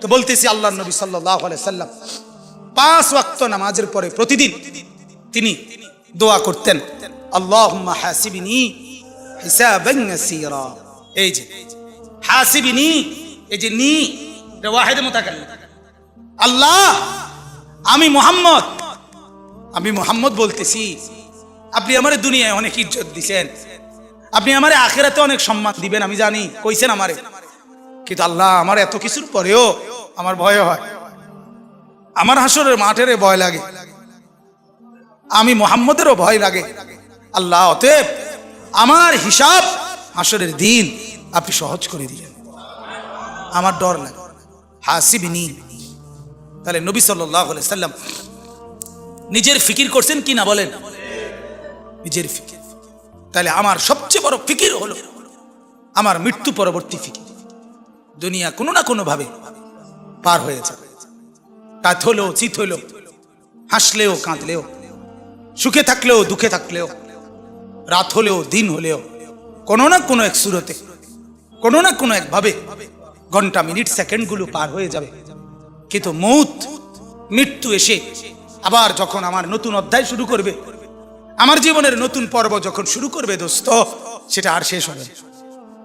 তো বলতেছি আল্লাহর নবী সাল্লাল্লাহু আলাইহি সাল্লাম 5 ওয়াক্ত নামাজের পরে প্রতিদিন তিনি দোয়া করতেন, আল্লাহুম্মা হাসিবনি হিসাবান ইয়াসীরা। এই যে হাসিবনি, এই যে নি, এটা ওয়াহিদ মুতাকাল্লিম। আল্লাহ, আমি মুহাম্মদ বলতেছি, আপনি আমারে দুনিয়ায় অনেক ইজ্জত দিবেন, আপনি আমারে আখিরাতে অনেক সম্মান দিবেন, আমি জানি, কইছেন আমারে। কিন্তু আল্লাহ, আমার এত কিছুর পরেও আমার ভয় হয়, আমার হাসরের মাঠের ভয় লাগে, আমি মুহাম্মদেরও ভয় লাগে। আল্লাহ, অতএব আমার হিসাব হাসরের দিন আপনি সহজ করে দিলেন, আমার ডর লাগে। হাসিবনি। তাহলে নবী সাল্লাল্লাহু আলাইহি সাল্লাম নিজের ফিকির করছেন কি না বলেন? নিজের ফিকির। তাহলে আমার সবচেয়ে বড় ফিকির হলো আমার মৃত্যু পরবর্তী ফিকির। দুনিয়া কোনো না কোনো ভাবে পার হয়ে যাবে, রাত হলেও চিত হলেও, হাসলেও কাঁদলেও, সুখে থাকলেও দুঃখে থাকলেও, রাত হলেও দিন হলেও, কোনো না কোনো এক সুরতে, কোনো না কোনো এক ভাবে ঘন্টা মিনিট সেকেন্ডগুলো পার হয়ে যাবে। কিন্তু মৃত্যু এসে আবার যখন আমার নতুন অধ্যায় শুরু করবে, আমার জীবনের নতুন পর্ব যখন শুরু করবে দোস্ত, সেটা আর শেষ হবে না।